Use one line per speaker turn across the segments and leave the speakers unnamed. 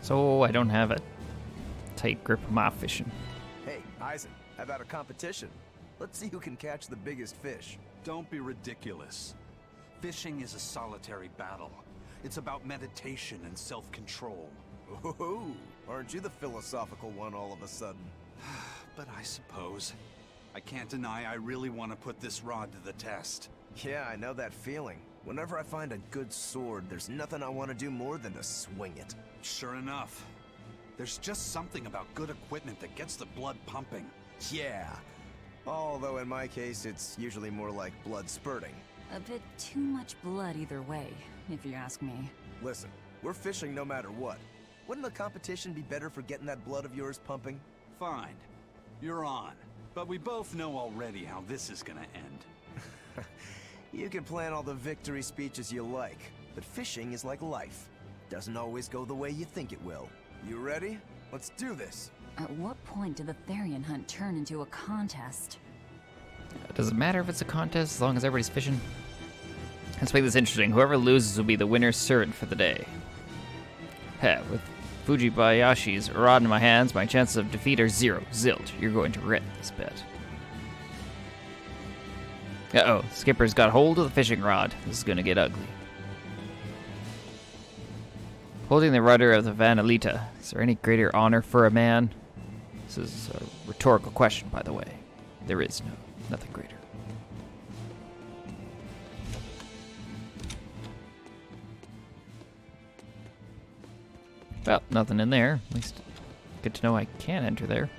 So I don't have a tight grip of my fishing.
Hey, Eisen, how about a competition? Let's see who can catch the biggest fish.
Don't be ridiculous. Fishing is a solitary battle. It's about meditation and self-control.
Ooh, aren't you the philosophical one all of a sudden?
But I suppose. I can't deny I really want to put this rod to the test.
Yeah, I know that feeling. Whenever I find a good sword, there's nothing I want to do more than to swing it.
Sure enough. There's just something about good equipment that gets the blood pumping.
Yeah. Although in my case, it's usually more like blood spurting.
A bit too much blood either way, if you ask me.
Listen, we're fishing no matter what. Wouldn't the competition be better for getting that blood of yours pumping?
Fine. You're on. But we both know already how this is gonna end.
You can plan all the victory speeches you like, but fishing is like life. Doesn't always go the way you think it will. You ready? Let's do this.
At what point did the Therian hunt turn into a contest?
Does it matter if it's a contest as long as everybody's fishing? Let's make this interesting. Whoever loses will be the winner's servant for the day. Heh, with Fujibayashi's rod in my hands, my chances of defeat are 0. Zilch. You're going to regret this bet. Uh-oh, Skipper's got hold of the fishing rod. This is going to get ugly. Holding the rudder of the Vanalita. Is there any greater honor for a man? This is a rhetorical question, by the way. There is nothing greater. Well, nothing in there. At least good to know I can enter there.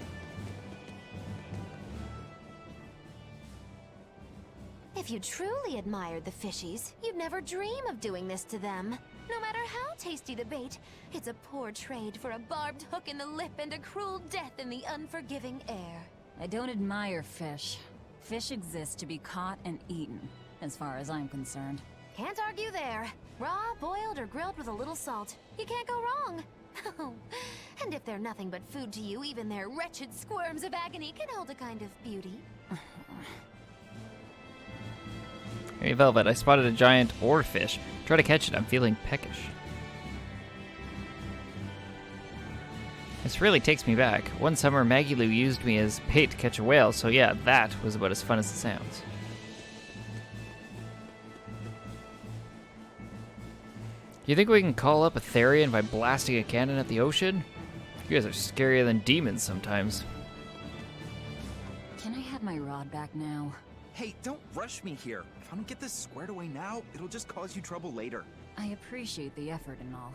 If you truly admired the fishies, you'd never dream of doing this to them. No matter how tasty the bait, it's a poor trade for a barbed hook in the lip and a cruel death in the unforgiving air.
I don't admire fish. Fish exist to be caught and eaten, as far as I'm concerned.
Can't argue there. Raw, boiled, or grilled with a little salt. You can't go wrong. And if they're nothing but food to you, even their wretched squirms of agony can hold a kind of beauty.
Hey, Velvet, I spotted a giant oarfish. Try to catch it. I'm feeling peckish. This really takes me back. One summer, Maggie Lou used me as bait to catch a whale, so yeah, that was about as fun as it sounds. You think we can call up a Therian by blasting a cannon at the ocean? You guys are scarier than demons sometimes.
Can I have my rod back now?
Hey, don't rush me here. If I don't get this squared away now, it'll just cause you trouble later.
I appreciate the effort and all,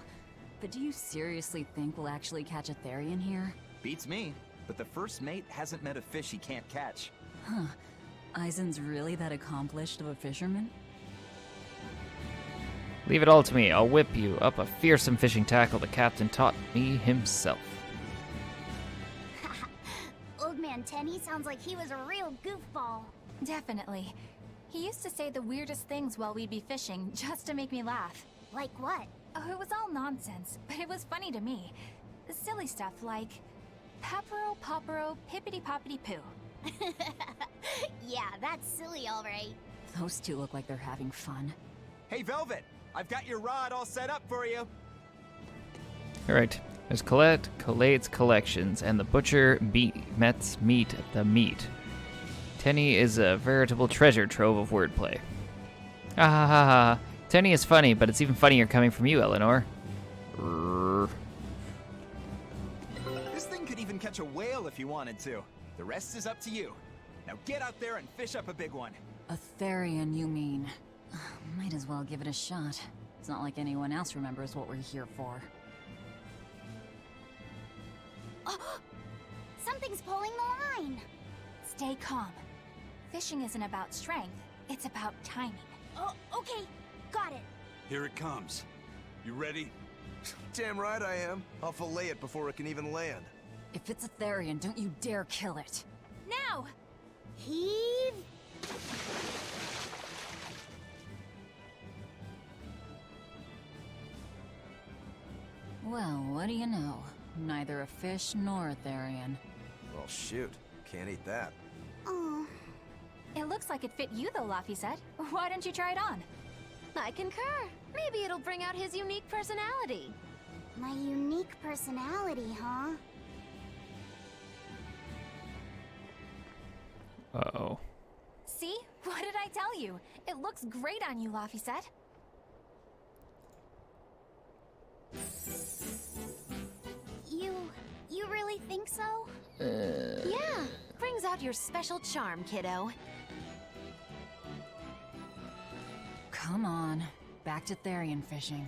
but do you seriously think we'll actually catch a Therian here?
Beats me, but the first mate hasn't met a fish he can't catch.
Huh. Eisen's really that accomplished of a fisherman?
Leave it all to me. I'll whip you up a fearsome fishing tackle the captain taught me himself.
Old man Tenny sounds like he was a real goofball.
Definitely. He used to say the weirdest things while we'd be fishing, just to make me laugh.
Like what?
Oh, it was all nonsense, but it was funny to me. Silly stuff like, Papero, Popero, Pippity-Poppity-Poo.
Yeah, that's silly, all right.
Those two look like they're having fun.
Hey, Velvet! I've got your rod all set up for you.
Alright, there's Collate's Collections, and the Butcher Met's Meat at the Meat. Tenny is a veritable treasure trove of wordplay. Ah ha ha ha. Tenny is funny, but it's even funnier coming from you, Eleanor.
This thing could even catch a whale if you wanted to. The rest is up to you. Now get out there and fish up a big one.
A Therian, you mean? Might as well give it a shot. It's not like anyone else remembers what we're here for.
Oh, something's pulling the line.
Stay calm. Fishing isn't about strength, it's about timing.
Oh, okay. Got it.
Here it comes. You ready?
Damn right I am. I'll fillet it before it can even land.
If it's a Therian, don't you dare kill it.
Now!
Heave.
Well, what do you know? Neither a fish nor a Therian.
Well, shoot. Can't eat that.
Oh.
It looks like it fit you though, Laphicet. Why don't you try it on?
I concur. Maybe it'll bring out his unique personality.
My unique personality, huh?
Uh-oh.
See? What did I tell you? It looks great on you, Laphicet.
You really think so?
Yeah, brings out your special charm, kiddo.
Come on, back to Therian fishing.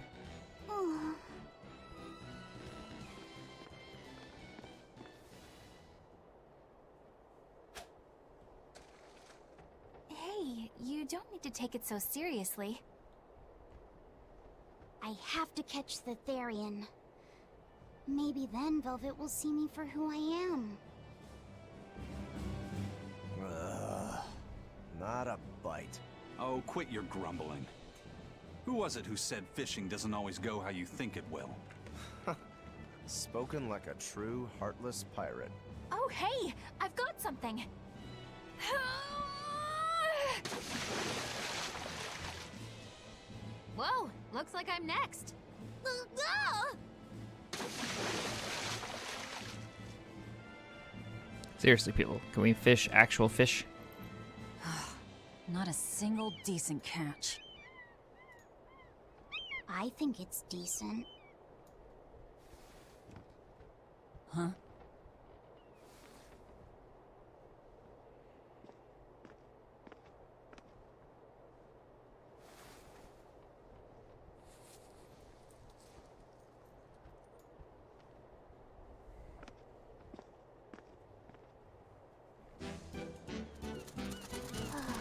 Oh.
Hey, you don't need to take it so seriously.
I have to catch the Therian. Maybe then Velvet will see me for who I am.
Not a bite.
Oh, quit your grumbling. Who was it who said fishing doesn't always go how you think it will?
Spoken like a true, heartless pirate.
Oh, hey! I've got something!
Whoa, looks like I'm next.
Seriously, people, can we fish actual fish?
Not a single decent catch.
I think it's decent.
Huh?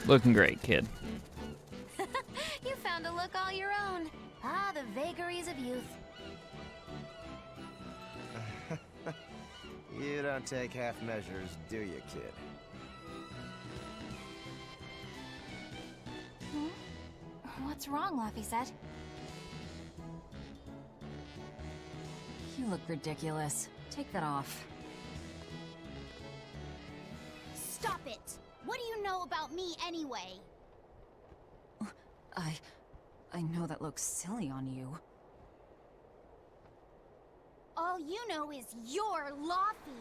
Looking great, kid.
You found a look all your own. Ah, the vagaries of youth.
You don't take half measures, do you, kid?
What's wrong, Laphicet?
You look ridiculous. Take that off.
Stop it! What do you know about me anyway?
I know that looks silly on you.
All you know is you're Laffy.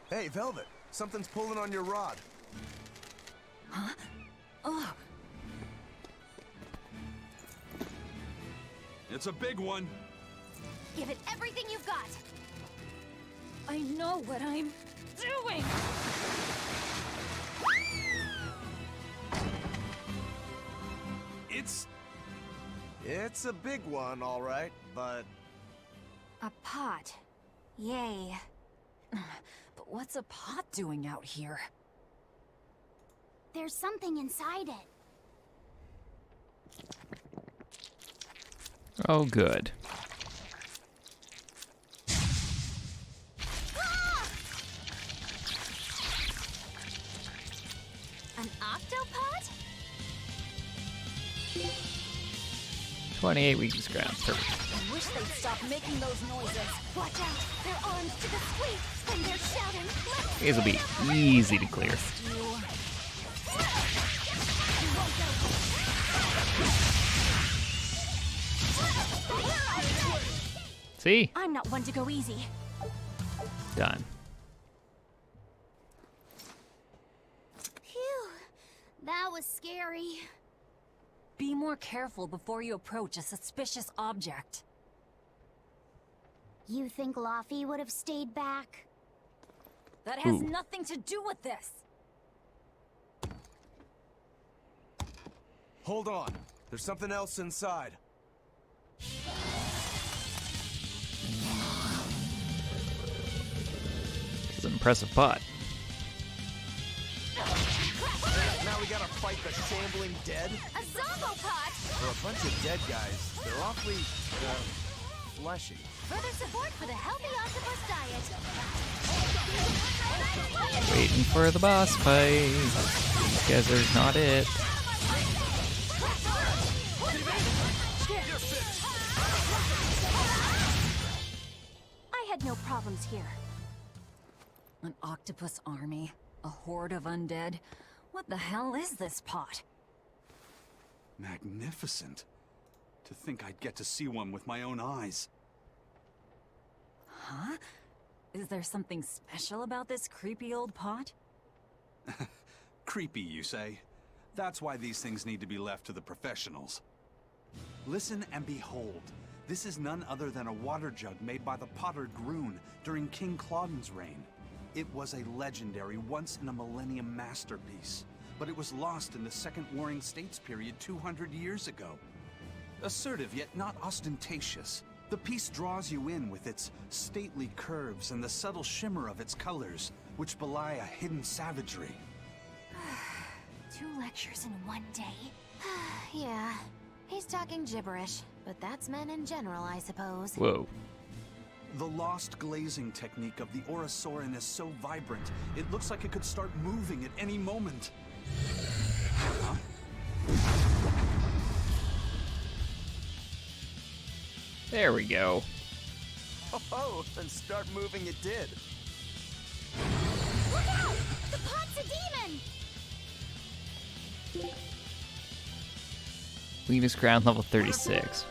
Hey, Velvet! Something's pulling on your rod.
Huh? Oh,
It's a big one.
Give it everything you've got.
I know what I'm doing!
It's a big one, all right, but...
A pot. Yay.
But what's a pot doing out here?
There's something inside it.
Oh, good.
An octopod?
28 weakness ground. Perfect.
I wish they'd stop making those noises.
Watch out! Their arms to the squeak, and they're shouting. Let's
These will be easy to clear. See?
I'm not one to go easy.
Done.
Phew. That was scary.
Be more careful before you approach a suspicious object.
You think Laffy would have stayed back?
That has
Ooh.
nothing to do with this!
Hold on. There's something else inside.
It's an impressive pot.
Now we gotta fight the shambling dead?
a zombopod!
For a bunch of dead guys, they're awfully, fleshy.
Further support for the healthy octopus diet.
Waiting for the boss fight. These guys are not it.
I had no problems here.
An octopus army. A horde of undead? What the hell is this pot?
Magnificent. To think I'd get to see one with my own eyes.
Huh? Is there something special about this creepy old pot?
Creepy, you say? That's why these things need to be left to the professionals. Listen and behold. This is none other than a water jug made by the potter Groon during King Clauden's reign. It was a legendary, once-in-a-millennium masterpiece, but it was lost in the Second Warring States period 200 years ago. Assertive, yet not ostentatious, the piece draws you in with its stately curves and the subtle shimmer of its colors, which belie a hidden savagery.
2 lectures in one day? Yeah, he's talking gibberish, but that's men in general, I suppose.
Whoa.
The lost glazing technique of the Orosaurin is so vibrant, it looks like it could start moving at any moment. Huh?
There we go.
Oh, then start moving it did.
Look out! The pot's a demon!
Weakness ground level 36.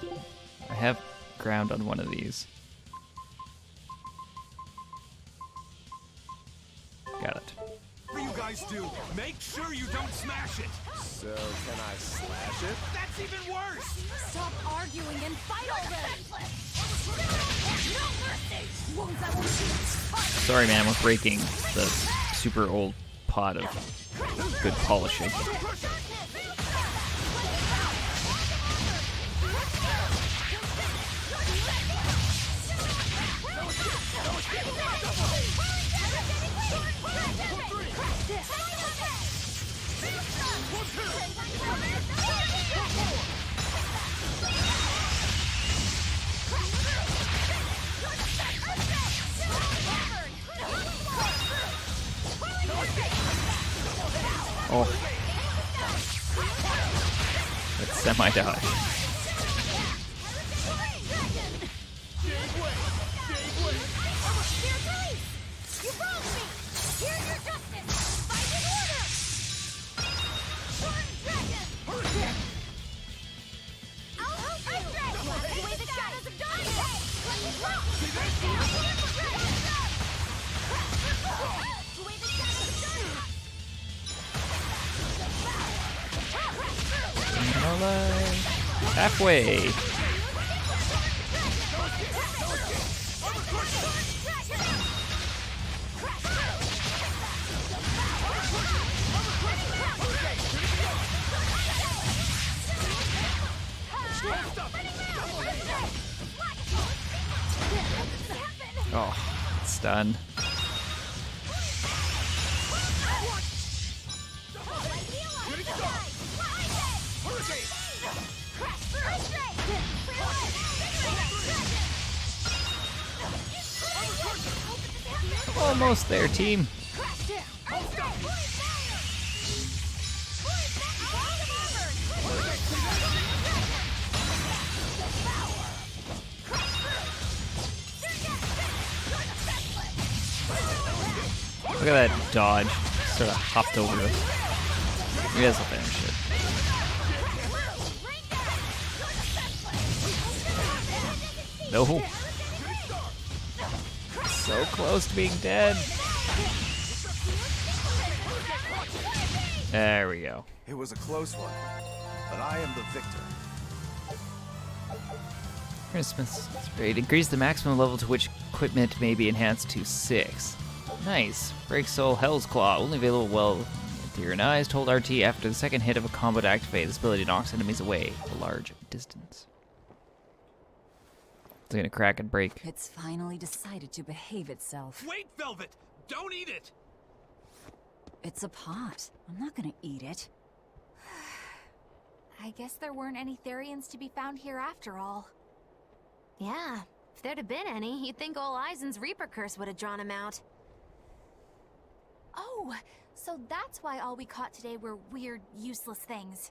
I have ground on one of these. Got it.
Whatever you guys do, make sure you don't smash it!
So, can I slash it?
That's even worse!
Stop arguing and fight already!
No mercy!
Sorry, man, we're breaking the super old pot of good polishing. Oh. That's semi-dodge. Halfway. Oh, it's done. Almost there, team. Look at that dodge. Sort of hopped over it. Maybe that's a finish it. No. So close to being dead. There we go.
It was a close one, but I am the victor.
Christmas rate. Increase the maximum level to which equipment may be enhanced to 6. Nice. Break Soul Hell's Claw. Only available well to your eyes. Told RT after the second hit of a combo to activate. This ability knocks enemies away a large distance. It's gonna crack and break.
It's finally decided to behave itself.
Wait, Velvet! Don't eat it!
It's a pot. I'm not gonna eat it.
I guess there weren't any Therians to be found here after all.
Yeah, if there'd have been any, you'd think ol' Eisen's Reaper curse would have drawn him out.
Oh, so that's why all we caught today were weird, useless things.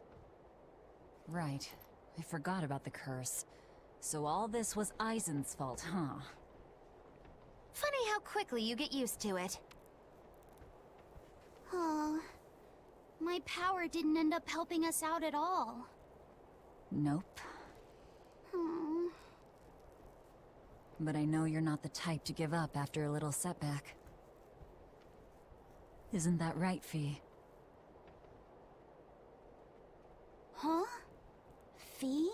Right. I forgot about the curse. So all this was Eisen's fault, huh?
Funny how quickly you get used to it.
My power didn't end up helping us out at all.
Nope.
Hmm.
But I know you're not the type to give up after a little setback. Isn't that right, Fee?
Huh? Fee?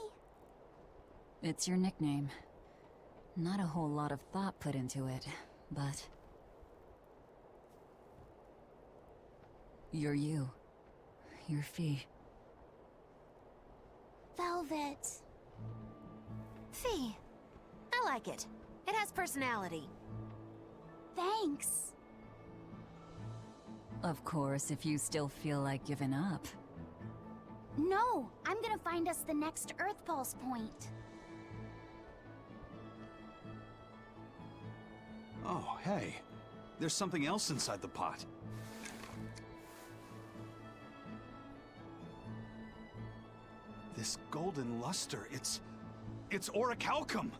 It's your nickname. Not a whole lot of thought put into it, but... You're you. You're Fee.
Velvet.
Fee. I like it. It has personality.
Thanks.
Of course, if you still feel like giving up.
No, I'm gonna find us the next Earth Pulse point.
Oh, hey. There's something else inside the pot. This golden luster, it's orichalcum!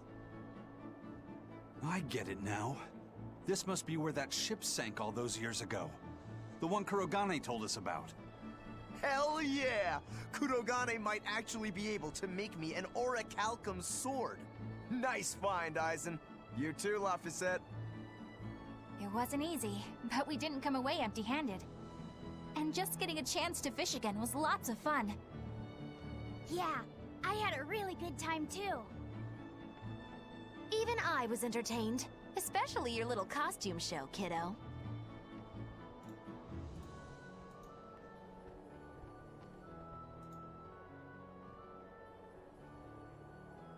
I get it now. This must be where that ship sank all those years ago. The one Kurogane told us about.
Hell yeah! Kurogane might actually be able to make me an orichalcum sword. Nice find, Aizen. You too, Laphicet.
It wasn't easy, but we didn't come away empty-handed. And just getting a chance to fish again was lots of fun.
Yeah, I had a really good time too.
Even I was entertained. Especially your little costume show, kiddo.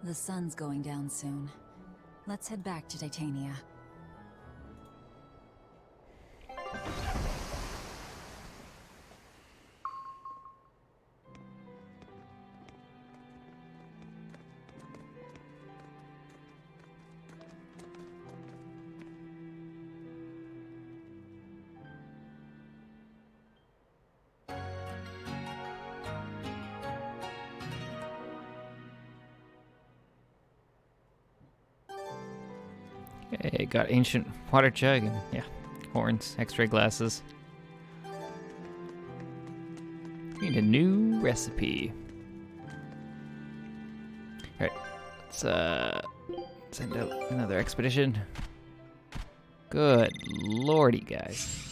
The sun's going down soon. Let's head back to Titania.
Okay, got ancient water jug and yeah, horns, x-ray glasses. Need a new recipe. Alright, let's send out another expedition. Good lordy, guys.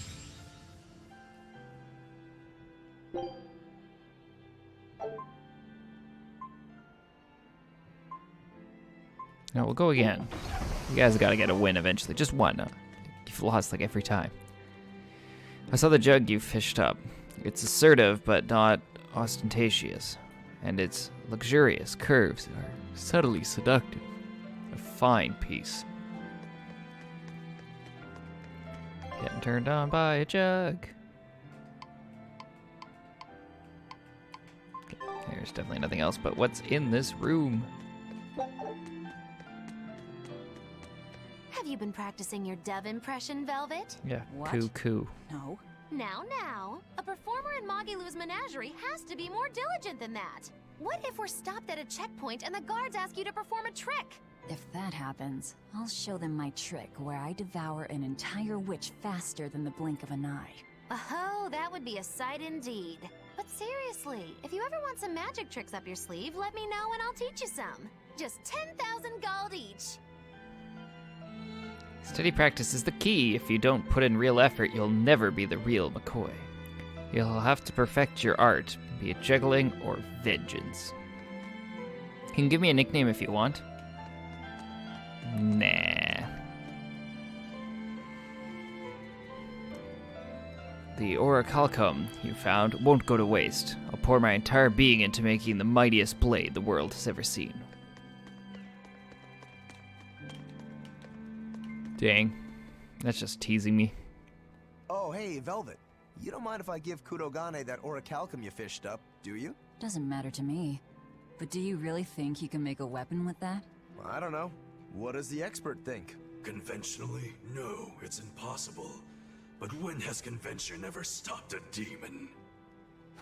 Now we'll go again. You guys gotta get a win eventually. Just one. You've lost like every time. I saw the jug you fished up. It's assertive, but not ostentatious. And its luxurious curves are subtly seductive. A fine piece. Getting turned on by a jug. Okay, there's definitely nothing else, but what's in this room?
Have you been practicing your dove impression, Velvet?
Yeah,
What?
coo.
No.
Now, a performer in Magilu's menagerie has to be more diligent than that. What if we're stopped at a checkpoint and the guards ask you to perform a trick?
If that happens, I'll show them my trick where I devour an entire witch faster than the blink of an eye.
Oh, that would be a sight indeed. But seriously, if you ever want some magic tricks up your sleeve, let me know and I'll teach you some. Just 10,000 gold each.
Steady practice is the key. If you don't put in real effort, you'll never be the real McCoy. You'll have to perfect your art, be it juggling or vengeance. You can give me a nickname if you want. Nah. The orichalcum you found won't go to waste. I'll pour my entire being into making the mightiest blade the world has ever seen. Dang. That's just teasing me.
Oh, hey, Velvet. You don't mind if I give Kurogane that orichalcum you fished up, do you?
Doesn't matter to me. But do you really think you can make a weapon with that?
I don't know. What does the expert think?
Conventionally, no, it's impossible. But when has convention ever stopped a demon?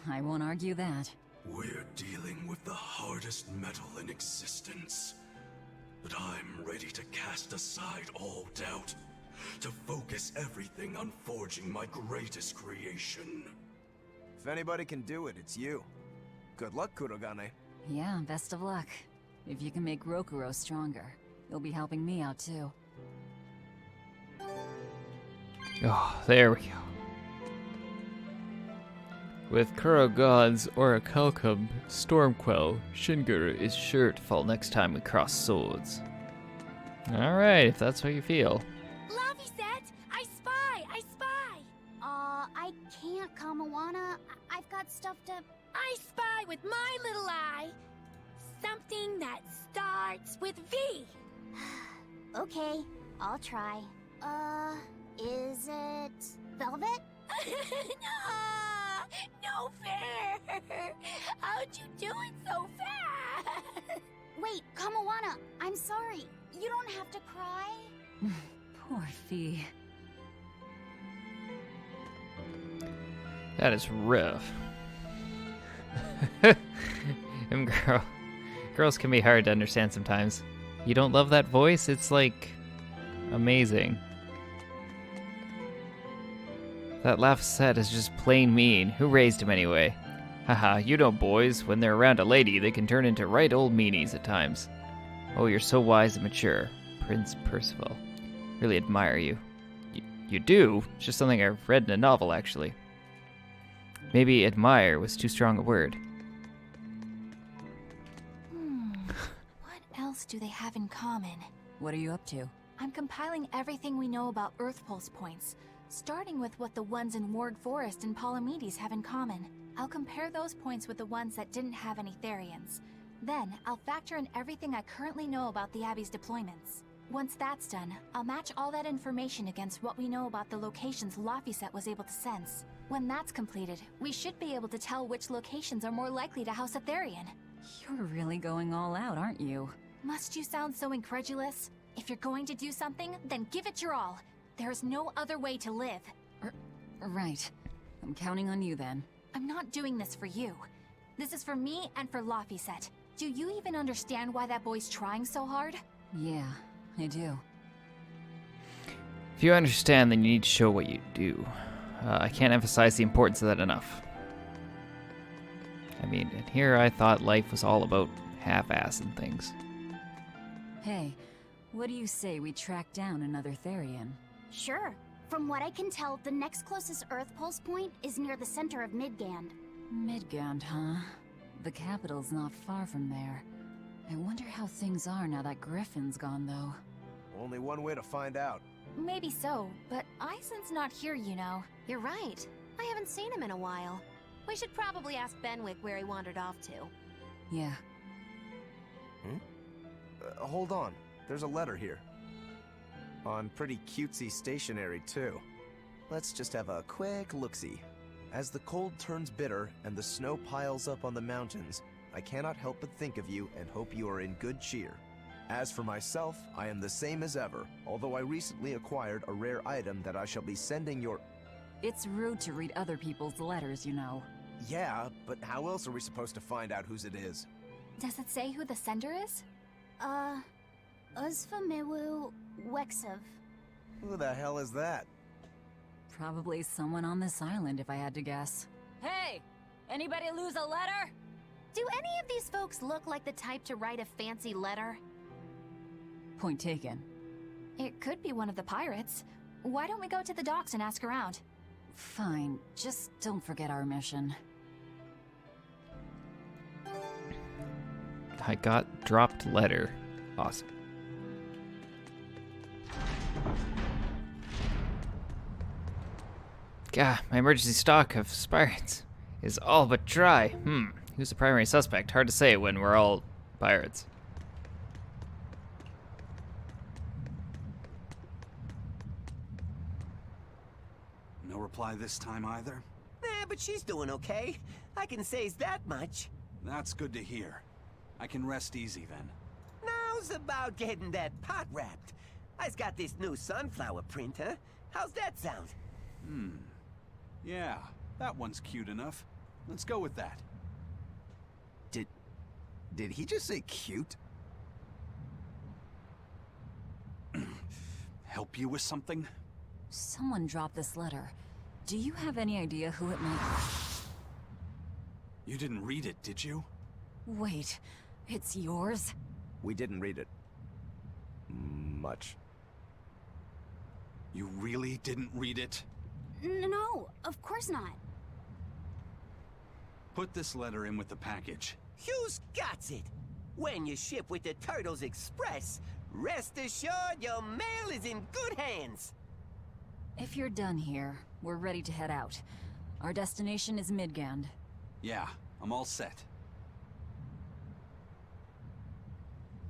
I won't argue that.
We're dealing with the hardest metal in existence. But I'm ready to cast aside all doubt, to focus everything on forging my greatest creation.
If anybody can do it, it's you. Good luck, Kurogane.
Yeah, best of luck. If you can make Rokuro stronger, you'll be helping me out too.
Oh, there we go. With Kurogan's Orichalcum Stormquell, Shinguru is sure to fall next time we cross swords. Alright, if that's how you feel.
Laphicet! I spy! I spy!
I can't, Kamawana. I've got stuff to...
I spy with my little eye! Something that starts with V!
Okay, I'll try. Is it... Velvet?
No fair! How'd you do it so fast?
Wait, Kamawana, I'm sorry. You don't have to cry.
Poor Fee.
That is rough. Girls can be hard to understand sometimes. You don't love that voice? It's like amazing. That Laphicet is just plain mean. Who raised him anyway? Haha, you know boys, when they're around a lady, they can turn into right old meanies at times. Oh, you're so wise and mature, Prince Percival. Really admire you. You do? It's just something I've read in a novel, actually. Maybe admire was too strong a word.
What else do they have in common?
What are you up to?
I'm compiling everything we know about Earth Pulse points, starting with what the ones in Ward Forest and Palamedes have in common. I'll compare those points with the ones that didn't have any Therians. Then, I'll factor in everything I currently know about the Abbey's deployments. Once that's done, I'll match all that information against what we know about the locations Laphicet was able to sense. When that's completed, we should be able to tell which locations are more likely to house a Therian.
You're really going all out, aren't you?
Must you sound so incredulous? If you're going to do something, then give it your all. There's no other way to live.
Right. I'm counting on you then.
I'm not doing this for you. This is for me and for Laphicet. Do you even understand why that boy's trying so hard?
Yeah, I do.
If you understand, then you need to show what you do. I can't emphasize the importance of that enough. I mean, and here I thought life was all about half-assing things.
Hey, what do you say we track down another Therian?
Sure. From what I can tell, the next closest Earth Pulse point is near the center of Midgand.
Midgand, huh? The capital's not far from there. I wonder how things are now that Griffin's gone, though.
Only one way to find out.
Maybe so, but Aizen's not here, you know.
You're right. I haven't seen him in a while. We should probably ask Benwick where he wandered off to.
Yeah.
Hold on. There's a letter here. On pretty cutesy stationery, too. Let's just have a quick look-see. As the cold turns bitter and the snow piles up on the mountains, I cannot help but think of you and hope you are in good cheer. As for myself, I am the same as ever, although I recently acquired a rare item that I shall be sending your...
It's rude to read other people's letters, you know.
Yeah, but how else are we supposed to find out whose it is?
Does it say who the sender is?
Uzfamiwu Wexev.
Who the hell is that?
Probably someone on this island, if I had to guess. Hey! Anybody lose a letter?
Do any of these folks look like the type to write a fancy letter?
Point taken.
It could be one of the pirates. Why don't we go to the docks and ask around?
Fine, just don't forget our mission.
I got dropped letter. Awesome. Gah, my emergency stock of spirits is all but dry. Who's the primary suspect? Hard to say when we're all pirates.
No reply this time either?
But she's doing okay. I can say that much.
That's good to hear. I can rest easy then.
Now's about getting that pot wrapped. I's got this new sunflower print, huh? How's that sound?
Yeah, that one's cute enough. Let's go with that.
Did he just say cute?
Help you with something?
Someone dropped this letter. Do you have any idea who it might
You didn't read it, did you?
Wait, it's yours?
We didn't read it. Much.
You really didn't read it?
No, of course not.
Put this letter in with the package.
Who's got it? When you ship with the Turtles Express, rest assured your mail is in good hands.
If you're done here, we're ready to head out. Our destination is Midgand.
Yeah, I'm all set.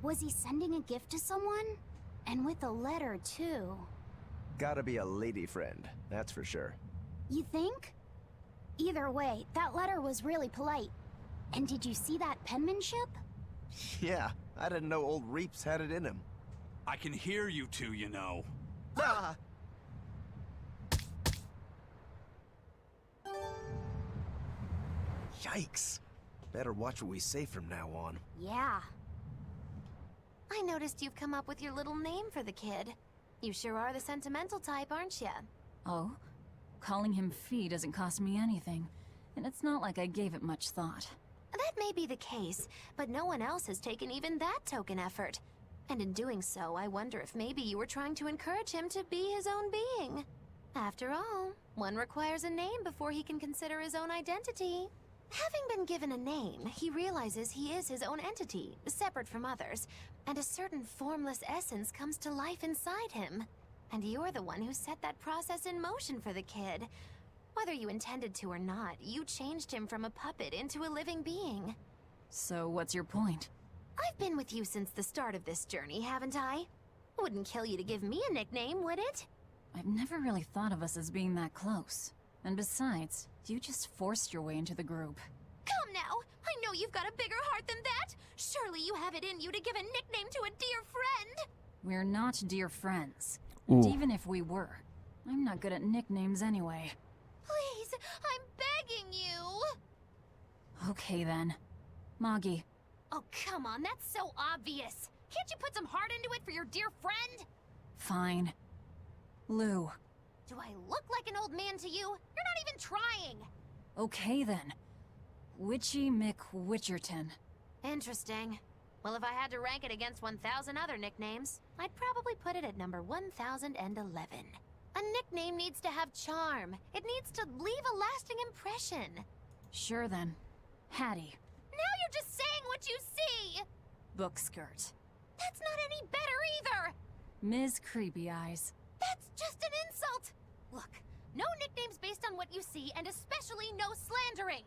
Was he sending a gift to someone? And with a letter, too.
Gotta be a lady friend, that's for sure.
You think? Either way, that letter was really polite. And did you see that penmanship?
Yeah, I didn't know old Reeps had it in him.
I can hear you two, you know.
Ah!
Yikes. Better watch what we say from now on.
Yeah.
I noticed you've come up with your little name for the kid. You sure are the sentimental type, aren't you?
Oh? Calling him Fee doesn't cost me anything. And it's not like I gave it much thought.
That may be the case, but no one else has taken even that token effort. And in doing so, I wonder if maybe you were trying to encourage him to be his own being. After all, one requires a name before he can consider his own identity. Having been given a name, he realizes he is his own entity, separate from others, and a certain formless essence comes to life inside him. And you're the one who set that process in motion for the kid. Whether you intended to or not, you changed him from a puppet into a living being.
So what's your point?
I've been with you since the start of this journey, haven't I? Wouldn't kill you to give me a nickname, would it?
I've never really thought of us as being that close. And besides, you just forced your way into the group.
Come now! I know you've got a bigger heart than that! Surely you have it in you to give a nickname to a dear friend!
We're not dear friends.
Ooh.
And even if we were, I'm not good at nicknames anyway.
Please, I'm begging you!
Okay then. Moggy.
Oh, come on, that's so obvious! Can't you put some heart into it for your dear friend?
Fine. Lou.
Do I look like an old man to you? You're not even trying!
Okay then. Witchy McWitcherton.
Interesting. Well, if I had to rank it against 1,000 other nicknames, I'd probably put it at number 1011. A nickname needs to have charm. It needs to leave a lasting impression.
Sure then. Hattie.
Now you're just saying what you see!
Bookskirt.
That's not any better either!
Ms. Creepy Eyes.
That's just an insult! Look, no nicknames based on what you see, and especially no slandering!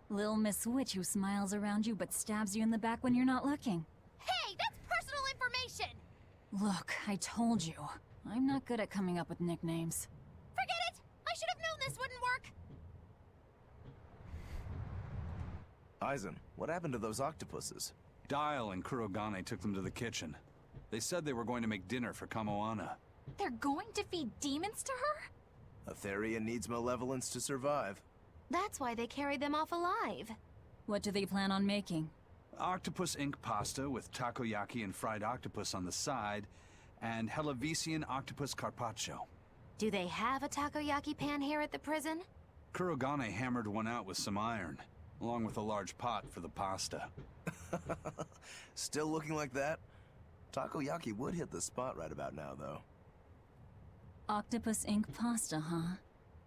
Lil Miss Witch who smiles around you but stabs you in the back when you're not looking.
Hey, that's personal information!
Look, I told you. I'm not good at coming up with nicknames.
Forget it! I should have known this wouldn't work!
Aizen, what happened to those octopuses?
Dial and Kurogane took them to the kitchen. They said they were going to make dinner for Kamoana.
They're going to feed demons to her?
A Therian needs malevolence to survive.
That's why they carried them off alive.
What do they plan on making?
Octopus ink pasta with takoyaki and fried octopus on the side, and Hellavesian octopus carpaccio.
Do they have a takoyaki pan here at the prison?
Kurogane hammered one out with some iron, along with a large pot for the pasta.
Still looking like that? Takoyaki would hit the spot right about now, though.
Octopus ink pasta, huh?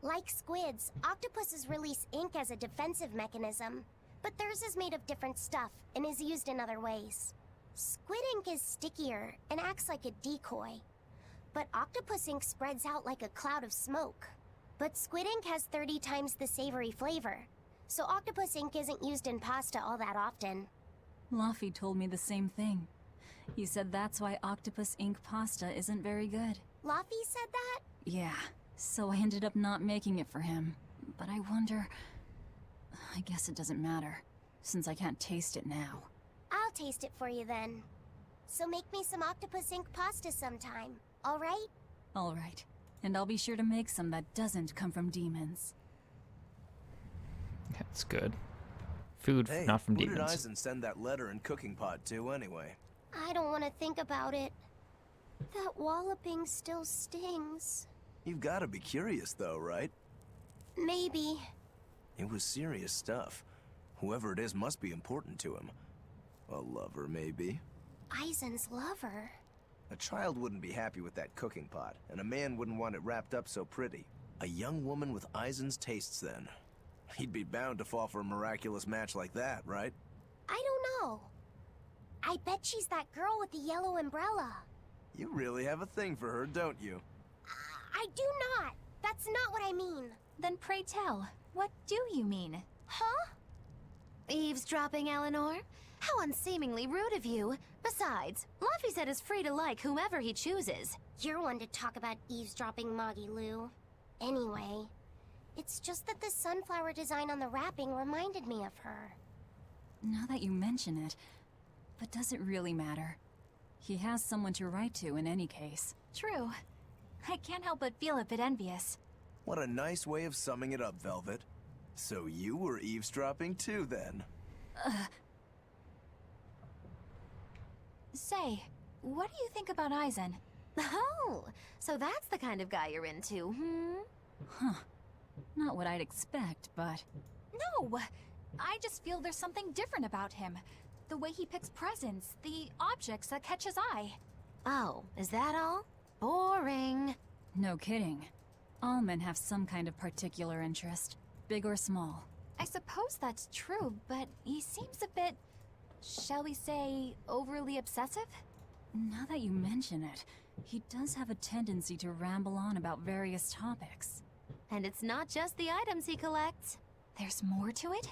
Like squids, octopuses release ink as a defensive mechanism, but theirs is made of different stuff and is used in other ways. Squid ink is stickier and acts like a decoy, but octopus ink spreads out like a cloud of smoke. But squid ink has 30 times the savory flavor, so octopus ink isn't used in pasta all that often.
Luffy told me the same thing. He said that's why octopus ink pasta isn't very good.
Luffy said that?
Yeah, so I ended up not making it for him. But I wonder... I guess it doesn't matter, since I can't taste it now.
I'll taste it for you then. So make me some octopus ink pasta sometime, alright?
Alright, and I'll be sure to make some that doesn't come from demons.
That's good. Food
Hey,
not from
who
demons.
did Aizen send that letter and cooking pot to, anyway?
I don't want to think about it. That walloping still stings.
You've got to be curious, though, right?
Maybe.
It was serious stuff. Whoever it is must be important to him. A lover, maybe.
Eisen's lover.
A child wouldn't be happy with that cooking pot, and a man wouldn't want it wrapped up so pretty. A young woman with Eisen's tastes, then. He'd be bound to fall for a miraculous match like that, right?
I don't know. I bet she's that girl with the yellow umbrella.
You really have a thing for her, don't you?
I do not. That's not what I mean.
Then pray tell, what do you mean?
Huh? Eavesdropping, Eleanor? How unseemingly rude of you. Besides, Luffy said is free to like whomever he chooses.
You're one to talk about eavesdropping, Moggy Lou. Anyway, it's just that the sunflower design on the wrapping reminded me of her.
Now that you mention it, but does it really matter? He has someone to write to in any case.
True. I can't help but feel a bit envious.
What a nice way of summing it up, Velvet. So you were eavesdropping too, then?
Say, what do you think about Eisen?
Oh, so that's the kind of guy you're into,
Huh. Not what I'd expect, but...
No! I just feel there's something different about him. The way he picks presents, the objects that catch his eye.
Oh, is that all? Boring.
No kidding. All men have some kind of particular interest, big or small.
I suppose that's true, but he seems a bit, shall we say, overly obsessive?
Now that you mention it, he does have a tendency to ramble on about various topics.
And it's not just the items he collects.
There's more to it?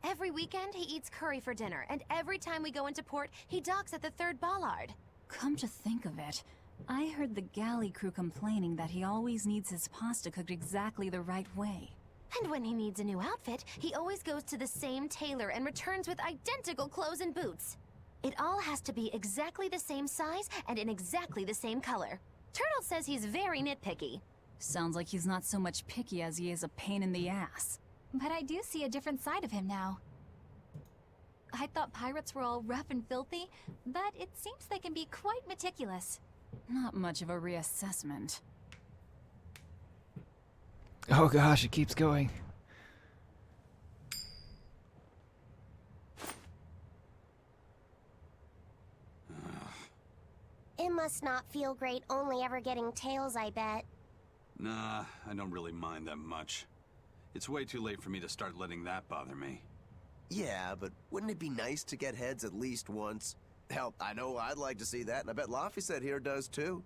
Every weekend, he eats curry for dinner, and every time we go into port, he docks at the 3rd bollard.
Come to think of it, I heard the galley crew complaining that he always needs his pasta cooked exactly the right way.
And when he needs a new outfit, he always goes to the same tailor and returns with identical clothes and boots. It all has to be exactly the same size and in exactly the same color. Turtle says he's very nitpicky.
Sounds like he's not so much picky as he is a pain in the ass.
But I do see a different side of him now. I thought pirates were all rough and filthy, but it seems they can be quite meticulous.
Not much of a reassessment.
Oh gosh, it keeps going.
It must not feel great only ever getting tails, I bet.
Nah, I don't really mind that much. It's way too late for me to start letting that bother me.
Yeah, but wouldn't it be nice to get heads at least once? Hell, I know I'd like to see that, and I bet Laphicet here does too.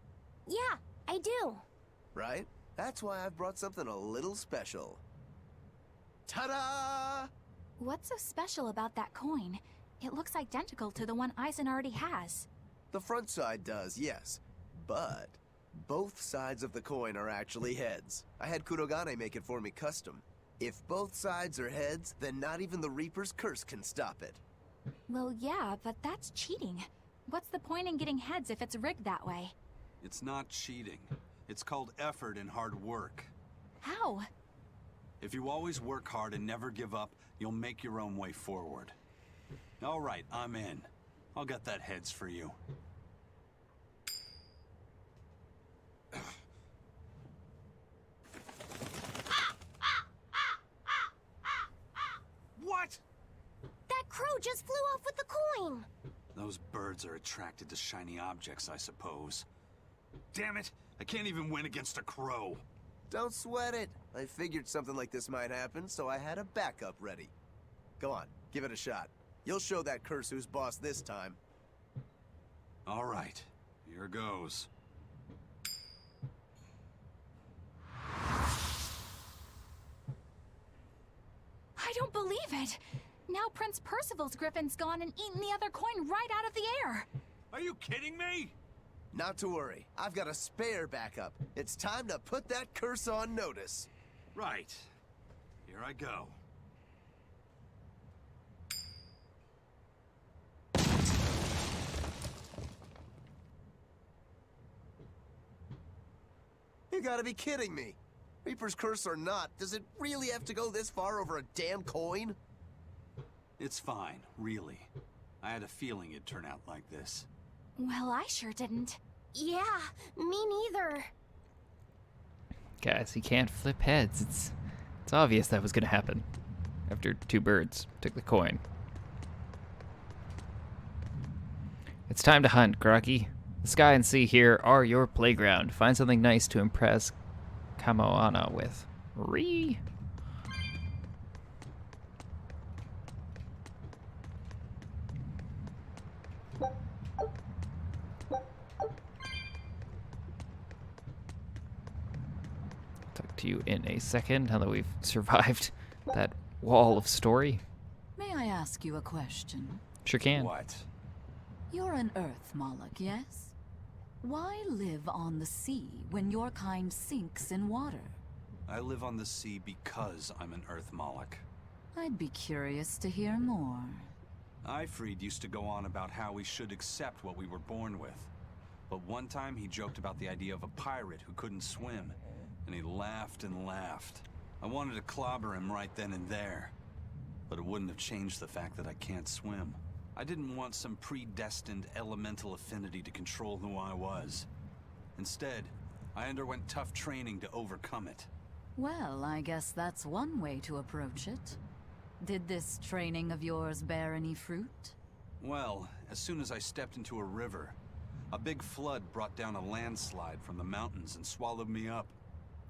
Yeah, I do.
Right? That's why I've brought something a little special. Ta-da!
What's so special about that coin? It looks identical to the one Eisen already has.
The front side does, yes. But both sides of the coin are actually heads. I had Kurogane make it for me custom. If both sides are heads, then not even the Reaper's curse can stop it.
Well, yeah, but that's cheating. What's the point in getting heads if it's rigged that way?
It's not cheating. It's called effort and hard work.
How?
If you always work hard and never give up, you'll make your own way forward. All right, I'm in. I'll get that heads for you. What?
That crow just flew off with the coin!
Those birds are attracted to shiny objects, I suppose. Damn it! I can't even win against a crow.
Don't sweat it. I figured something like this might happen, so I had a backup ready. Go on, give it a shot. You'll show that curse who's boss this time.
All right, here goes.
I don't believe it! Now Prince Percival's griffin's gone and eaten the other coin right out of the air!
Are you kidding me?
Not to worry, I've got a spare backup. It's time to put that curse on notice.
Right. Here I go.
You gotta be kidding me. Reaper's curse or not, does it really have to go this far over a damn coin?
It's fine, really. I had a feeling it'd turn out like this.
Well, I sure didn't.
Yeah, me neither.
Guys, he can't flip heads. It's obvious that was gonna happen. After 2 birds took the coin. It's time to hunt, Grokky. The sky and sea here are your playground. Find something nice to impress Kamoana with. Ree. Talk to you in a second now that we've survived that wall of story.
May I ask you a question?
Sure can.
What?
You're an Earth Moloch, yes? Why live on the sea when your kind sinks in water?
I live on the sea because I'm an Earth Moloch.
I'd be curious to hear more.
Ifrid used to go on about how we should accept what we were born with. But one time he joked about the idea of a pirate who couldn't swim, and he laughed and laughed. I wanted to clobber him right then and there, but it wouldn't have changed the fact that I can't swim. I didn't want some predestined elemental affinity to control who I was. Instead, I underwent tough training to overcome it.
Well, I guess that's one way to approach it. Did this training of yours bear any fruit?
Well, as soon as I stepped into a river, a big flood brought down a landslide from the mountains and swallowed me up.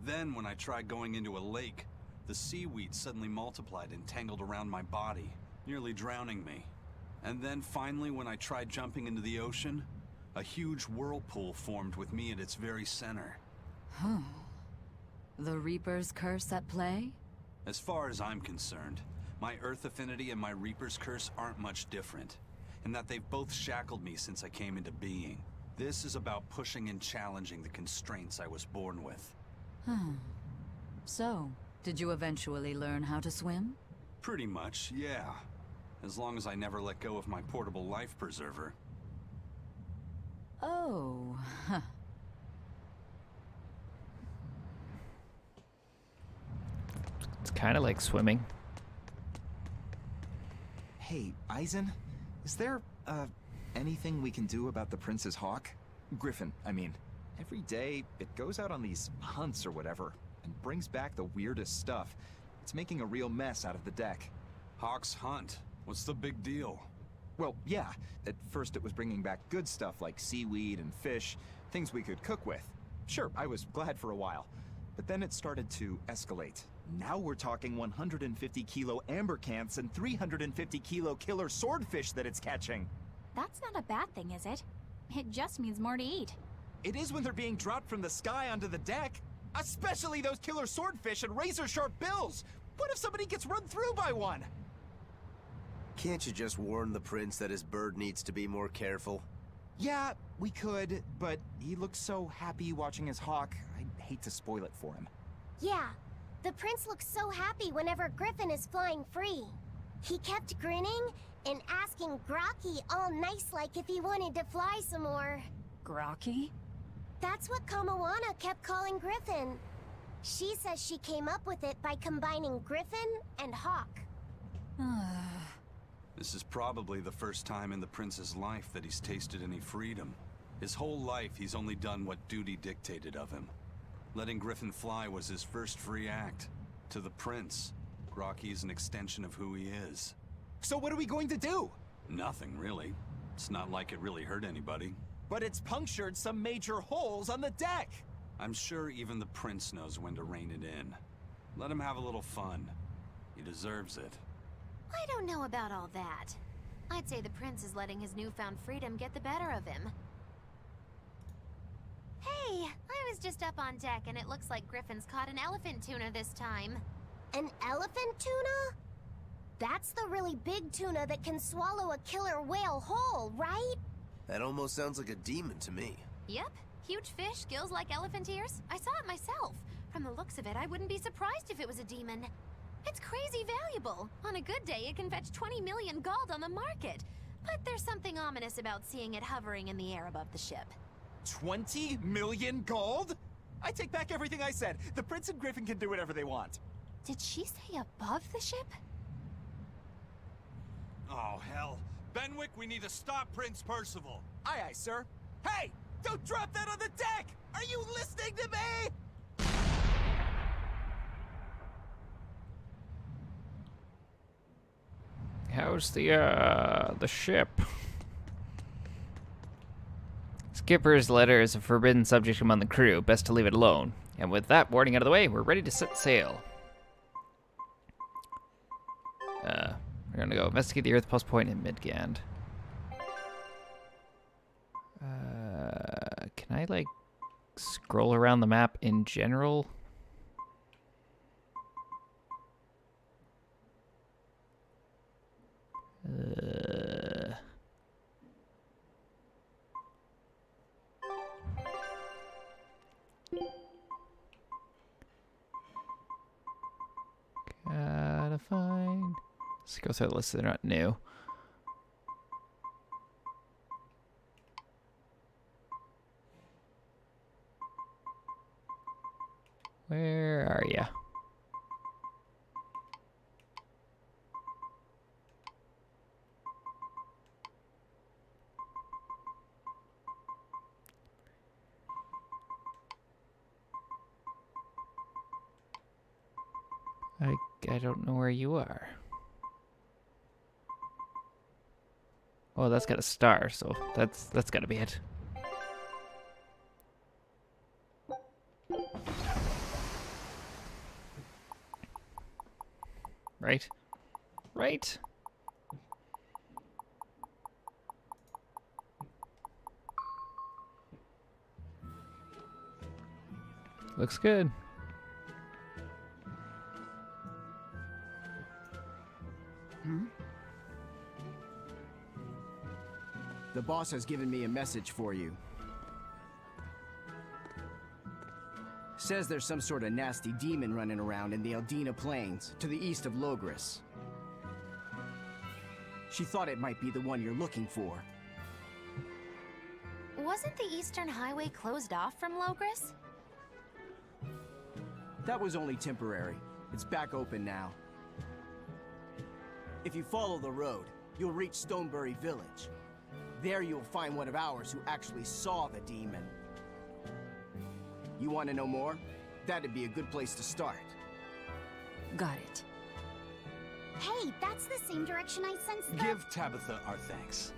Then, when I tried going into a lake, the seaweed suddenly multiplied and tangled around my body, nearly drowning me. And then finally, when I tried jumping into the ocean, a huge whirlpool formed with me at its very center.
Huh. The Reaper's curse at play?
As far as I'm concerned, my Earth affinity and my Reaper's curse aren't much different, in that they've both shackled me since I came into being. This is about pushing and challenging the constraints I was born with.
So, did you eventually learn how to swim?
Pretty much, yeah. As long as I never let go of my portable life preserver.
Oh, huh.
It's kind of like swimming.
Hey, Eisen, is there, anything we can do about the Prince's hawk? Griffin, I mean. Every day, it goes out on these hunts or whatever, and brings back the weirdest stuff. It's making a real mess out of the deck.
Hawk's hunt? What's the big deal?
Well, yeah. At first it was bringing back good stuff like seaweed and fish, things we could cook with. Sure, I was glad for a while. But then it started to escalate. Now we're talking 150 kilo amber cants and 350 kilo killer swordfish that it's catching.
That's not a bad thing, is it? It just means more to eat.
It is when they're being dropped from the sky onto the deck. Especially those killer swordfish and razor-sharp bills. What if somebody gets run through by one?
Can't you just warn the prince that his bird needs to be more careful?
Yeah, we could, but he looks so happy watching his hawk. I'd hate to spoil it for him.
Yeah, the prince looks so happy whenever Griffin is flying free. He kept grinning and asking Grokky all nice-like if he wanted to fly some more.
Grokky?
That's what Kamoana kept calling Griffin. She says she came up with it by combining Griffin and Hawk.
This is probably the first time in the prince's life that he's tasted any freedom. His whole life, he's only done what duty dictated of him. Letting Griffin fly was his first free act. To the prince, Grokky is an extension of who he is.
So what are we going to do?
Nothing, really. It's not like it really hurt anybody.
But it's punctured some major holes on the deck!
I'm sure even the prince knows when to rein it in. Let him have a little fun. He deserves it.
I don't know about all that. I'd say the prince is letting his newfound freedom get the better of him. Hey, I was just up on deck and it looks like Griffin's caught an elephant tuna this time.
An elephant tuna? That's the really big tuna that can swallow a killer whale whole, right?
That almost sounds like a demon to me.
Yep, huge fish, gills like elephant ears. I saw it myself. From the looks of it, I wouldn't be surprised if it was a demon. It's crazy valuable. On a good day, it can fetch 20 million gold on the market. But there's something ominous about seeing it hovering in the air above the ship.
20 million gold? I take back everything I said. The prince and Griffin can do whatever they want.
Did she say above the ship?
Oh, hell. Benwick, we need to stop Prince Percival.
Aye, aye, sir. Hey! Don't drop that on the deck! Are you listening to me?
How's the ship? Skipper's letter is a forbidden subject among the crew. Best to leave it alone. And with that warning out of the way, we're ready to set sail. We're gonna go investigate the Earth Pulse Point in Midgand. Can I, like, scroll around the map in general? Gotta find... Let's go through the list, they're not new. Where are ya? I don't know where you are. Oh, that's got a star, so that's gotta be it. Right? Right? Looks good.
The boss has given me a message for you. Says there's some sort of nasty demon running around in the Eldina Plains, to the east of Logris. She thought it might be the one you're looking for.
Wasn't the Eastern Highway closed off from Logris?
That was only temporary. It's back open now. If you follow the road, you'll reach Stonebury Village. There you'll find one of ours who actually saw the demon. You want to know more? That'd be a good place to start.
Got it.
Hey, that's the same direction I sensed the...
Give Tabitha our thanks.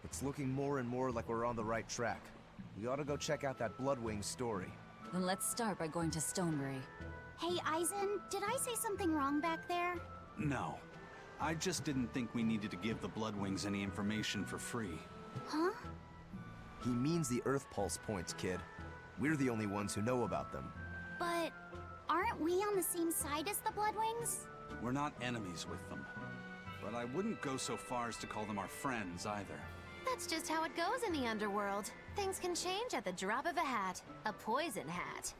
It's looking more and more like we're on the right track. We ought to go check out that Bloodwing story.
Then let's start by going to Stonebury.
Hey, Eisen, did I say something wrong back there?
No. I just didn't think we needed to give the Bloodwings any information for free.
Huh?
He means the Earth Pulse points, kid. We're the only ones who know about them.
But aren't we on the same side as the Bloodwings?
We're not enemies with them. But I wouldn't go so far as to call them our friends either.
That's just how it goes in the underworld. Things can change at the drop of a hat. A poison hat.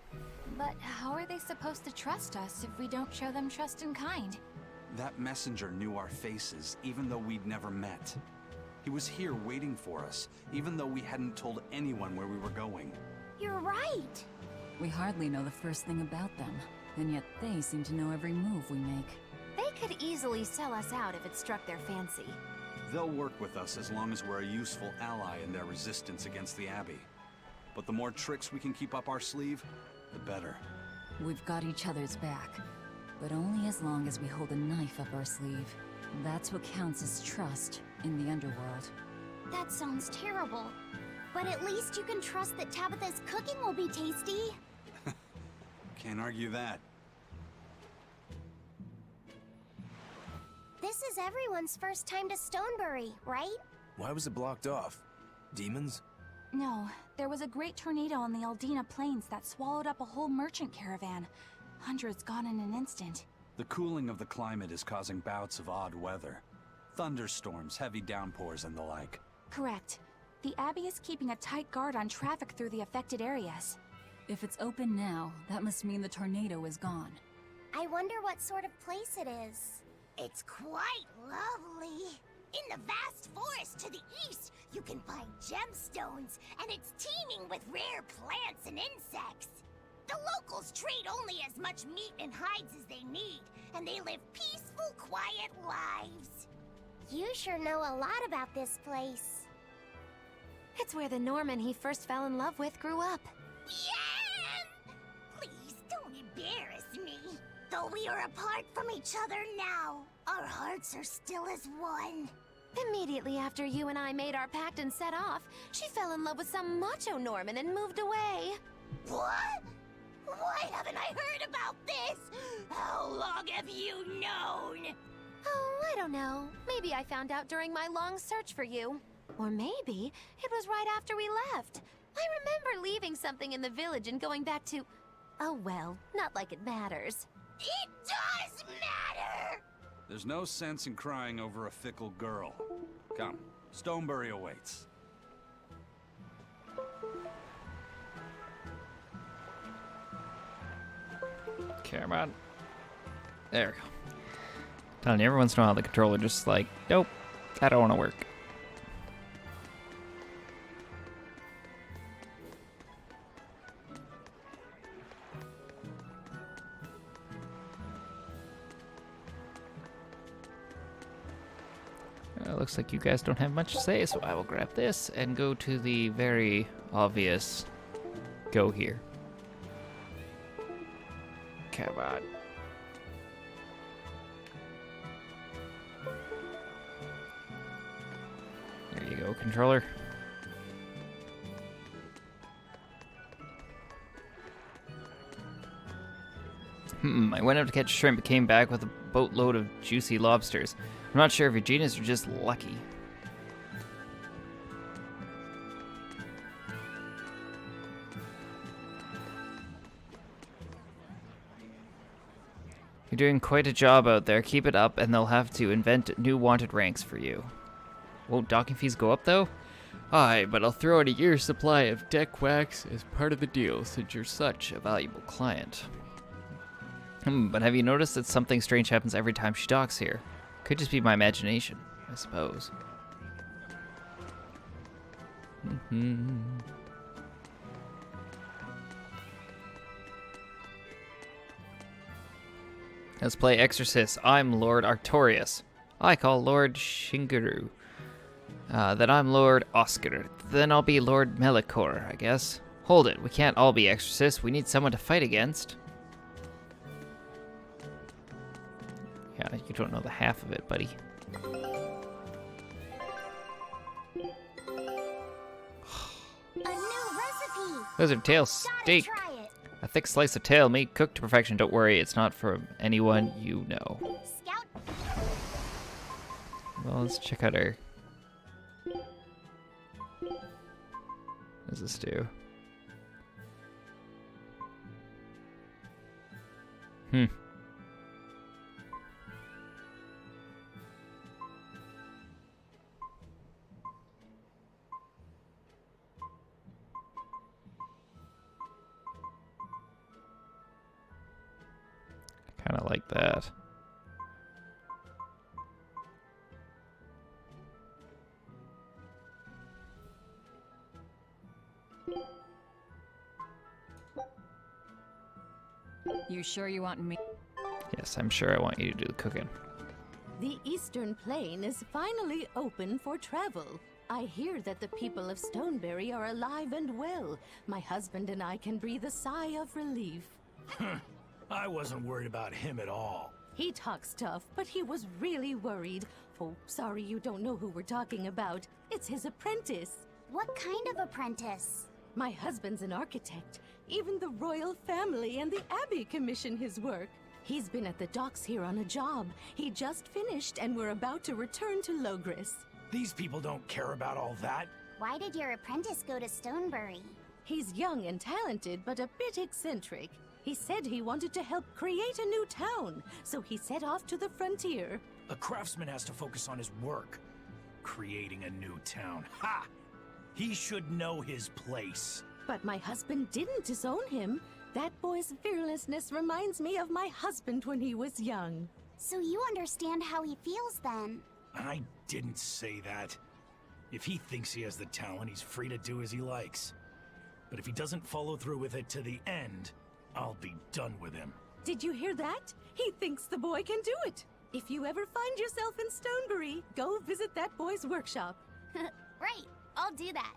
But how are they supposed to trust us if we don't show them trust in kind?
That messenger knew our faces, even though we'd never met. He was here waiting for us, even though we hadn't told anyone where we were going.
You're right.
We hardly know the first thing about them, and yet they seem to know every move we make.
They could easily sell us out if it struck their fancy.
They'll work with us as long as we're a useful ally in their resistance against the Abbey. But the more tricks we can keep up our sleeve, the better.
We've got each other's back, but only as long as we hold a knife up our sleeve. That's what counts as trust in the underworld.
That sounds terrible. But at least you can trust that Tabitha's cooking will be tasty.
Can't argue that.
This is everyone's first time to Stonebury, right?
Why was it blocked off? Demons?
No, there was a great tornado on the Eldina Plains that swallowed up a whole merchant caravan. Hundreds gone in an instant.
The cooling of the climate is causing bouts of odd weather. Thunderstorms, heavy downpours, and the like.
Correct. The Abbey is keeping a tight guard on traffic through the affected areas.
If it's open now, that must mean the tornado is gone.
I wonder what sort of place it is. It's quite lovely. In the vast forest to the east, you can find gemstones, and it's teeming with rare plants and insects. The locals trade only as much meat and hides as they need, and they live peaceful, quiet lives.
You sure know a lot about this place.
It's where the Norman he first fell in love with grew up.
Yeah! Please don't embarrass me. Though we are apart from each other now, our hearts are still as one.
Immediately after you and I made our pact and set off, she fell in love with some macho Norman and moved away.
What? Why haven't I heard about this? How long have you known?
Oh, I don't know. Maybe I found out during my long search for you. Or maybe it was right after we left. I remember leaving something in the village and going back to... Oh well, not like it matters.
It does matter!
There's no sense in crying over a fickle girl. Come, Stonebury awaits.
Come on. There we go. Telling you, every once in a while the controller just like, nope, that don't want to work. Looks like you guys don't have much to say, so I will grab this and go to the very obvious go here. Come on. There you go, controller. I went out to catch shrimp and came back with a boatload of juicy lobsters. I'm not sure if you're genius or just lucky. You're doing quite a job out there. Keep it up and they'll have to invent new wanted ranks for you. Won't docking fees go up though? Aye, but I'll throw in a year's supply of deck wax as part of the deal since you're such a valuable client. But have you noticed that something strange happens every time she docks here? Could just be my imagination, I suppose. Let's play Exorcist. I'm Lord Artorias. I call Lord Shingaru. Then I'm Lord Oscar. Then I'll be Lord Melikor, I guess. Hold it, we can't all be Exorcists. We need someone to fight against. Yeah, you don't know the half of it, buddy.
A new recipe!
Lizard tail steak. A thick slice of tail meat cooked to perfection. Don't worry, it's not from anyone you know.
Scout.
Well, let's check out our... What does this do? Kind of like that.
You sure you want me?
Yes, I'm sure I want you to do the cooking.
The Eastern Plain is finally open for travel. I hear that the people of Stonebury are alive and well. My husband and I can breathe a sigh of relief.
I wasn't worried about him at all.
He talks tough, but he was really worried. Oh, sorry you don't know who we're talking about. It's his apprentice.
What kind of apprentice?
My husband's an architect. Even the royal family and the Abbey commission his work. He's been at the docks here on a job. He just finished and we're about to return to Logris.
These people don't care about all that.
Why did your apprentice go to Stonebury?
He's young and talented, but a bit eccentric. He said he wanted to help create a new town, so he set off to the frontier.
A craftsman has to focus on his work. Creating a new town. Ha! He should know his place.
But my husband didn't disown him. That boy's fearlessness reminds me of my husband when he was young.
So you understand how he feels then?
I didn't say that. If he thinks he has the talent, he's free to do as he likes. But if he doesn't follow through with it to the end, I'll be done with him.
Did you hear that? He thinks the boy can do it. If you ever find yourself in Stonebury, go visit that boy's workshop.
Right, I'll do that.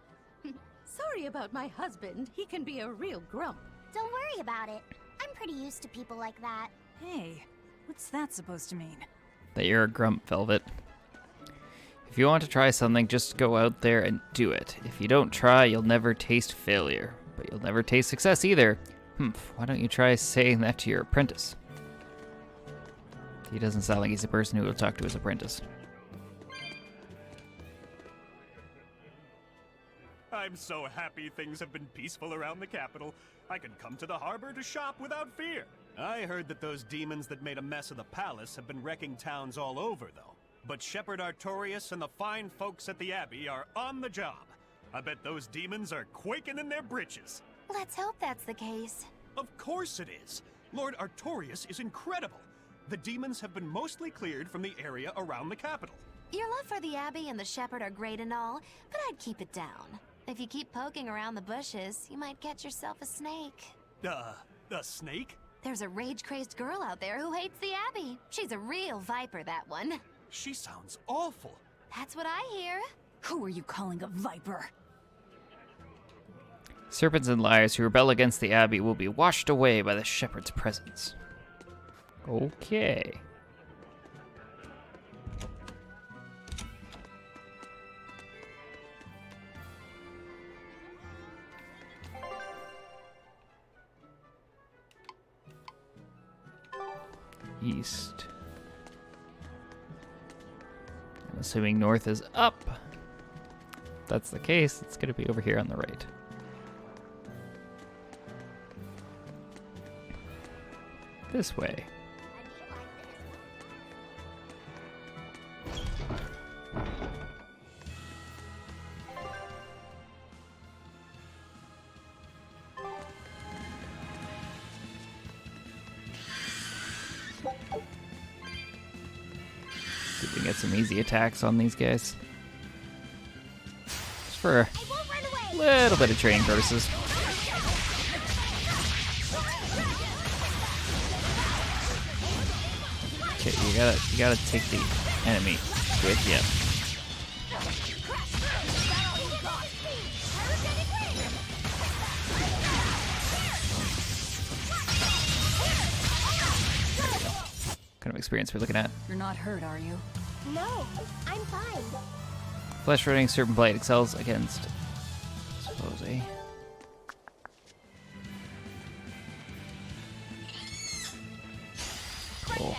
Sorry about my husband. He can be a real grump.
Don't worry about it. I'm pretty used to people like that.
Hey, what's that supposed to mean?
That you're a grump, Velvet. If you want to try something, just go out there and do it. If you don't try, you'll never taste failure. But you'll never taste success either. Why don't you try saying that to your apprentice? He doesn't sound like he's a person who will talk to his apprentice.
I'm so happy things have been peaceful around the capital. I can come to the harbor to shop without fear. I heard that those demons that made a mess of the palace have been wrecking towns all over, though. But Shepherd Artorius and the fine folks at the Abbey are on the job. I bet those demons are quaking in their britches.
Let's hope that's the case.
Of course it is. Lord Artorius is incredible. The demons have been mostly cleared from the area around the capital.
Your love for the Abbey and the Shepherd are great and all, but I'd keep it down. If you keep poking around the bushes, you might catch yourself a snake.
A snake?
There's a rage-crazed girl out there who hates the Abbey. She's a real viper, that one.
She sounds awful.
That's what I hear.
Who are you calling a viper?
Serpents and liars who rebel against the Abbey will be washed away by the Shepherd's presence. Okay. East. I'm assuming north is up. If that's the case, it's going to be over here on the right. This way. See if we can get some easy attacks on these guys. Just for a little bit of train versus. Okay, you gotta take the enemy with you. What kind of experience we're looking at?
You're not hurt, are you?
No, I'm fine.
Flesh-running serpent blade excels against, I suppose, eh? Cool.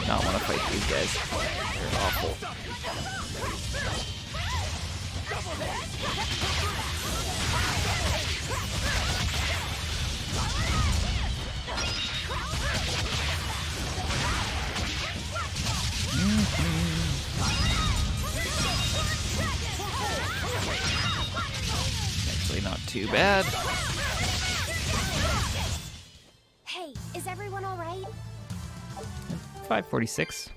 Do not want to fight these guys. They're awful. Actually, not too bad.
Hey, is everyone all right?
546.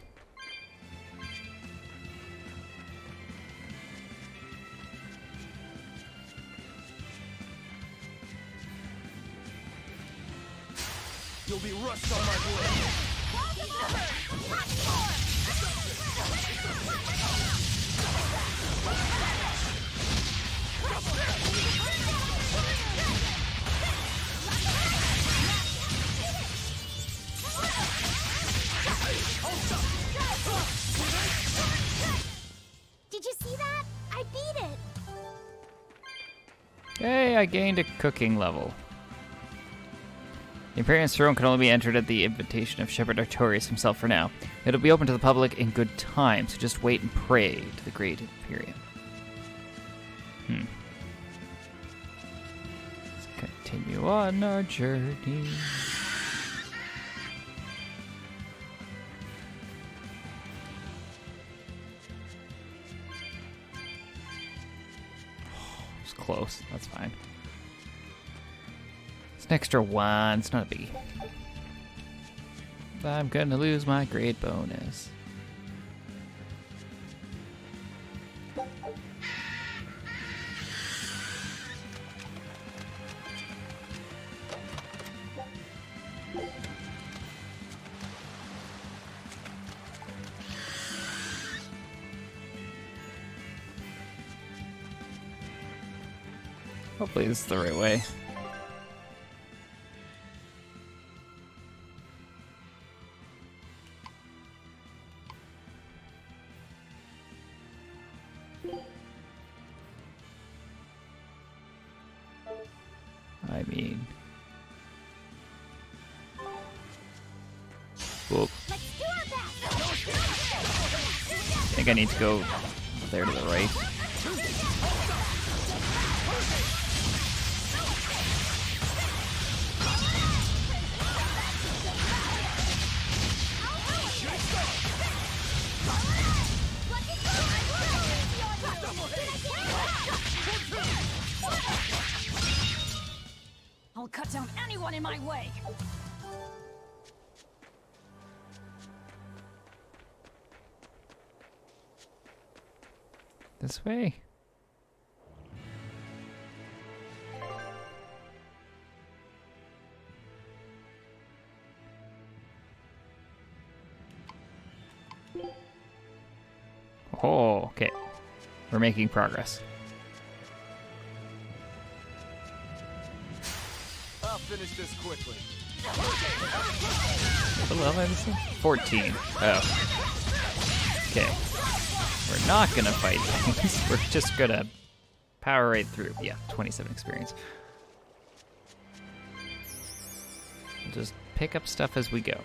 You'll be rust on my blade.
Did you see that? I beat it.
Hey, I gained a cooking level. The Imperium's throne can only be entered at the invitation of Shepherd Artorius himself for now. It'll be open to the public in good time, so just wait and pray to the great Imperium. Let's continue on our journey. It's close. That's fine. It's an extra one. It's not a biggie. I'm gonna lose my grade bonus. Hopefully this is the right way. I mean... Whoop. I think I need to go there to the right.
I'll cut down anyone in my way!
This way. Oh, okay. We're making progress.
I'll finish this quickly.
What level is it? 14. Oh. Okay. We're not gonna fight things. We're just gonna power right through. Yeah, 27 experience. We'll just pick up stuff as we go.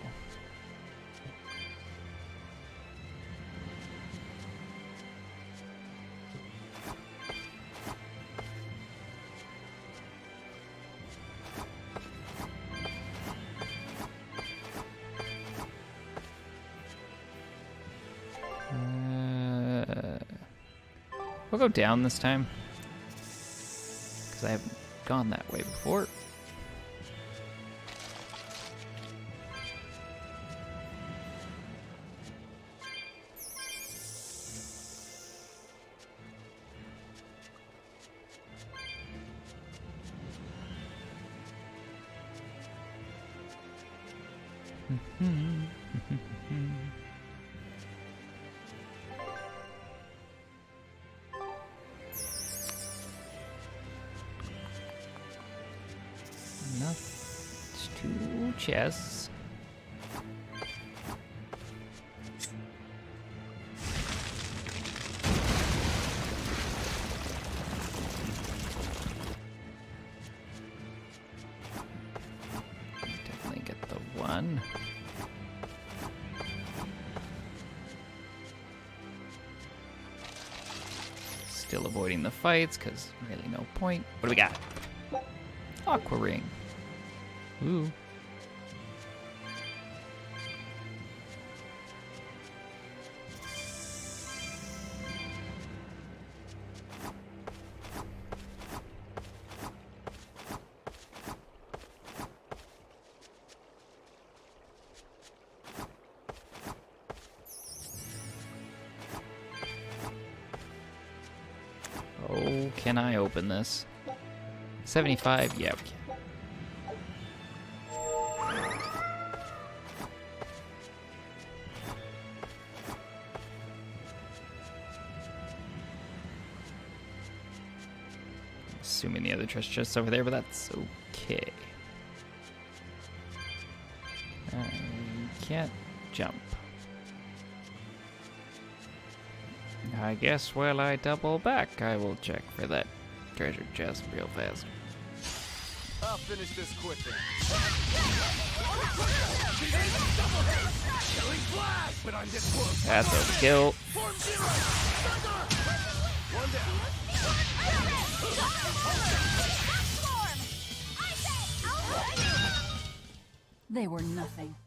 We'll go down this time, because I haven't gone that way before. Enough. 2 chests. Definitely get the 1. Still avoiding the fights, because really no point. What do we got? Aqua ring. Ooh. Oh, can I open this? 75? Yeah, we can. Assuming the other treasure chest's over there, but that's okay. I can't jump. I guess while I double back, I will check for that treasure chest real fast.
I'll finish this quickly.
That's a kill.
They were nothing.